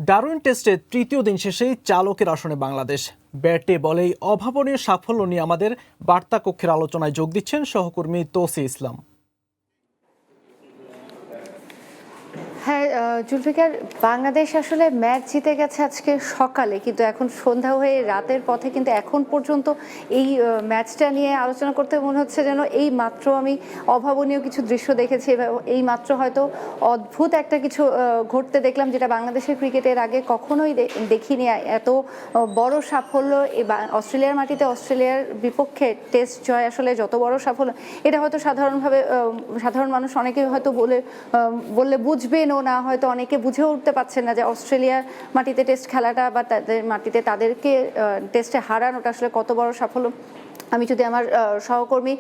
Darwin টেস্টে তৃতীয় দিন শেষেই চালকের আসনে বাংলাদেশ। ব্যাটে বলেই অভাবনীয় সাফল্য নিয়ে আমাদের বার্তা কক্ষের আলোচনায় যোগ দিচ্ছেন সহকর্মী তৌসি ইসলাম। হ্যাঁ জুলফিকার, বাংলাদেশ আসলে ম্যাচ জিতে গেছে আজকে সকালে, কিন্তু এখন সন্ধ্যা হয়ে রাতের পথে কিন্তু এখন পর্যন্ত এই ম্যাচটা নিয়ে আলোচনা করতে মনে হচ্ছে যেন এই মাত্র আমি অভাবনীয় কিছু দৃশ্য দেখেছি, এই মাত্র হয়তো অদ্ভুত একটা কিছু ঘটতে দেখলাম, যেটা বাংলাদেশের ক্রিকেটের আগে কখনোই দেখিনি। এত বড় সাফল্য অস্ট্রেলিয়ার মাটিতে অস্ট্রেলিয়ার বিপক্ষে টেস্ট জয় আসলে যত বড় সাফল্য, এটা হয়তো সাধারণ মানুষ অনেকে হয়তো বললে বুঝবেন না, হয়তো অনেকে বুঝে উঠতে পারছেন না যে অস্ট্রেলিয়ার মাটিতে টেস্ট খেলাটা বা তাদের মাটিতে তাদেরকে টেস্টে হারানোটা আসলে কত বড় সাফল্য। আমি যদি আমার সহকর্মী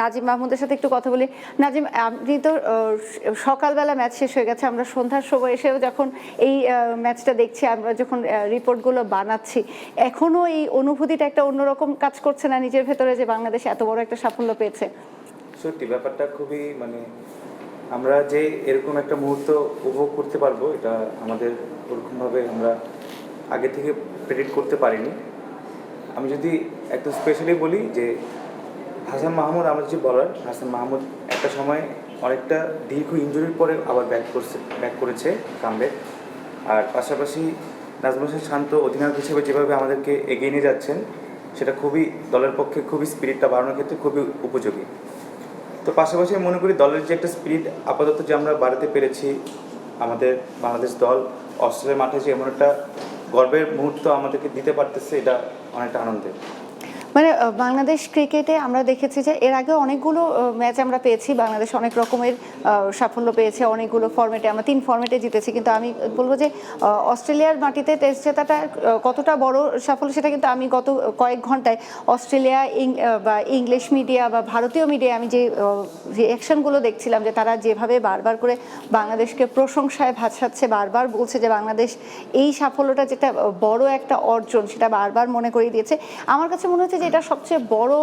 নাজিম মাহমুদের সাথে একটু কথা বলি। নাজিম, আপনি তো সকালবেলা ম্যাচ শেষ হয়ে গেছে, আমরা সন্ধ্যার সময় এসেও যখন এই ম্যাচটা দেখছি, আমরা যখন রিপোর্টগুলো বানাচ্ছি, এখনও এই অনুভূতিটা একটা অন্যরকম কাজ করছে না নিজের ভেতরে, যে বাংলাদেশ এত বড় একটা সাফল্য পেয়েছে? সত্যি ব্যাপারটা খুবই আমরা যে এরকম একটা মুহূর্ত উপভোগ করতে পারবো, এটা আমাদের ওরকমভাবে আমরা আগে থেকে প্রেডিক্ট করতে পারিনি। আমি যদি একটু স্পেশালি বলি যে হাসান মাহমুদ, আমাদের যে বলার হাসান মাহমুদ, একটা সময় অনেকটা দীর্ঘ ইনজুরির পরে আবার ব্যাক করেছে কামব্যাক। আর পাশাপাশি নাজমুল হোসেন শান্ত অধিনায়ক হিসেবে যেভাবে আমাদেরকে এগিয়ে নিয়ে যাচ্ছেন, সেটা খুবই দলের পক্ষে খুবই স্পিরিটটা বাড়ানোর ক্ষেত্রে খুবই উপযোগী। তো পাশাপাশি মনে করি দলের যে একটা স্পিরিট আপাতত যে আমরা বাড়াতে পেরেছি, আমাদের বাংলাদেশ দল অস্ট্রেলিয়ার মাঠে যে এমন একটা গর্বের মুহূর্ত আমাদেরকে দিতে পারতেছে, এটা অনেকটা আনন্দের। মানে বাংলাদেশ ক্রিকেটে আমরা দেখেছি যে এর আগে অনেকগুলো ম্যাচ আমরা পেয়েছি, বাংলাদেশ অনেক রকমের সাফল্য পেয়েছে, অনেকগুলো ফরম্যাটে, আমরা 3 ফরম্যাটে জিতেছি। কিন্তু আমি বলবো যে অস্ট্রেলিয়ার মাটিতে টেস্ট জেতাটা কতটা বড় সাফল্য, সেটা কিন্তু আমি গত কয়েক ঘন্টায় অস্ট্রেলিয়া বা ইংলিশ মিডিয়া বা ভারতীয় মিডিয়া আমি যে রিয়াকশনগুলো দেখছিলাম, যে তারা যেভাবে বারবার করে বাংলাদেশকে প্রশংসায় ভাসাচ্ছে, বারবার বলছে যে বাংলাদেশ এই সাফল্যটা যেটা বড় একটা অর্জন, সেটা বারবার মনে করিয়ে দিয়েছে। আমার কাছে মনে হচ্ছে যে এটা সবচেয়ে বড়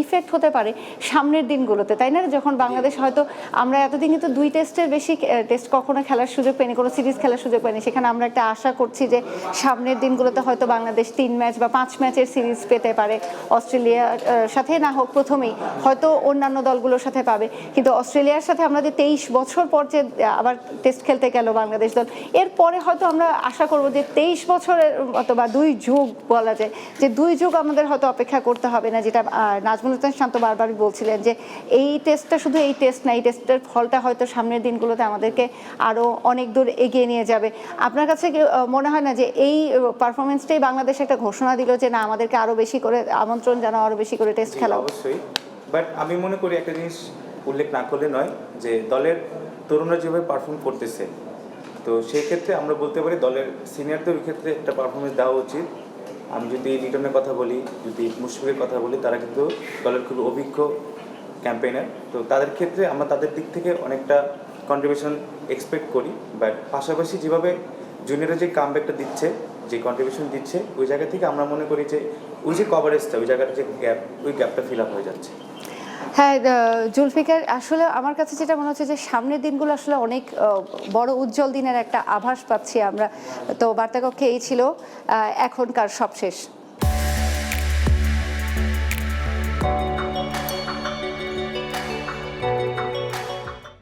ইফেক্ট হতে পারে সামনের দিনগুলোতে, তাই না? যখন বাংলাদেশ হয়তো, আমরা এতদিন কিন্তু 2 টেস্টের বেশি টেস্ট কখনো খেলার সুযোগ পাইনি, কোনো সিরিজ খেলার সুযোগ পাইনি, সেখানে আমরা একটা আশা করছি যে সামনের দিনগুলোতে হয়তো বাংলাদেশ 3 ম্যাচ বা 5 ম্যাচের সিরিজ পেতে পারে, অস্ট্রেলিয়ার সাথে না হোক প্রথমেই, হয়তো অন্যান্য দলগুলোর সাথে পাবে। কিন্তু অস্ট্রেলিয়ার সাথে আমরা যে 23 বছর পর যে আবার টেস্ট খেলতে গেল বাংলাদেশ দল, এরপরে হয়তো আমরা আশা করবো যে 23 বছরের মতো বা 2 যুগ বলা যায়, যে 2 যুগ আমাদের হয়তো অপেক্ষা করতে হবে না, যেটা নাজমুল হোসেন শান্ত বারবার বলছিলেন যে এই টেস্টটা শুধু এই টেস্ট না, এই টেস্টের ফলটা হয়তো সামনের দিনগুলোতে আমাদেরকে আরও অনেক দূর এগিয়ে নিয়ে যাবে। আপনার কাছে কি মনে হয় না যে এই পারফরমেন্সটাই বাংলাদেশ একটা ঘোষণা দিল যে না, আমাদেরকে আরও বেশি করে আমন্ত্রণ জানাও, আরও বেশি করে টেস্ট খেলা? অবশ্যই, বাট আমি মনে করি একটা জিনিস উল্লেখ না করলে নয়, যে দলের তরুণরা যেভাবে পারফর্ম করতেছে, তো সেই ক্ষেত্রে আমরা বলতে পারি দলের সিনিয়রদের ক্ষেত্রে একটা পারফরমেন্স দেওয়া উচিত। আমি যদি লিটনের কথা বলি, যদি মুশফিকের কথা বলি, তারা কিন্তু দলের খুবই অভিজ্ঞ ক্যাম্পেইনার, তো তাদের ক্ষেত্রে আমরা তাদের দিক থেকে অনেকটা কন্ট্রিবিউশন এক্সপেক্ট করি। বাট পাশাপাশি যেভাবে জুনিয়ররা যে কামব্যাকটা দিচ্ছে, যে কন্ট্রিবিউশন দিচ্ছে, ওই জায়গা থেকে আমরা মনে করি যে ওই যে কভারেজটা, ওই জায়গাটা যে গ্যাপ, ওই গ্যাপটা ফিল আপ হয়ে যাচ্ছে। হ্যাঁ জুলফিকার, আসলে আমার কাছে যেটা মনে হচ্ছে যে সামনের দিনগুলো আসলে অনেক বড় উজ্জ্বল দিনের একটা আভাস পাচ্ছি আমরা। তো বার্তাকক্ষে এই ছিল এখনকার সবশেষ।